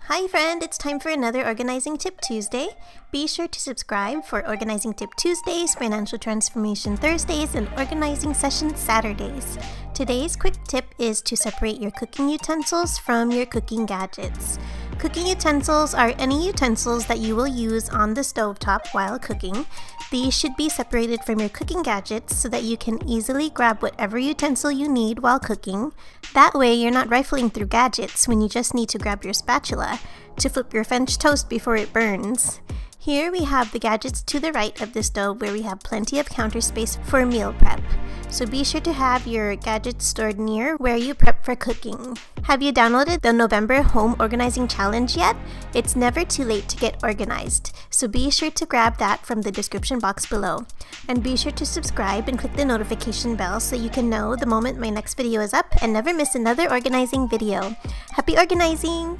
Hi friend, it's time for another Organizing Tip Tuesday. Be sure to subscribe for Organizing Tip Tuesdays, Financial Transformation Thursdays, and Organizing Session Saturdays. Today's quick tip is to separate your cooking utensils from your cooking gadgets. Cooking utensils are any utensils that you will use on the stovetop while cooking. These should be separated from your cooking gadgets so that you can easily grab whatever utensil you need while cooking. That way, you're not rifling through gadgets when you just need to grab your spatula to flip your French toast before it burns. Here we have the gadgets to the right of the stove where we have plenty of counter space for meal prep. So be sure to have your gadgets stored near where you prep for cooking. Have you downloaded the November Home Organizing Challenge yet? It's never too late to get organized, so be sure to grab that from the description box below. And be sure to subscribe and click the notification bell so you can know the moment my next video is up and never miss another organizing video. Happy organizing!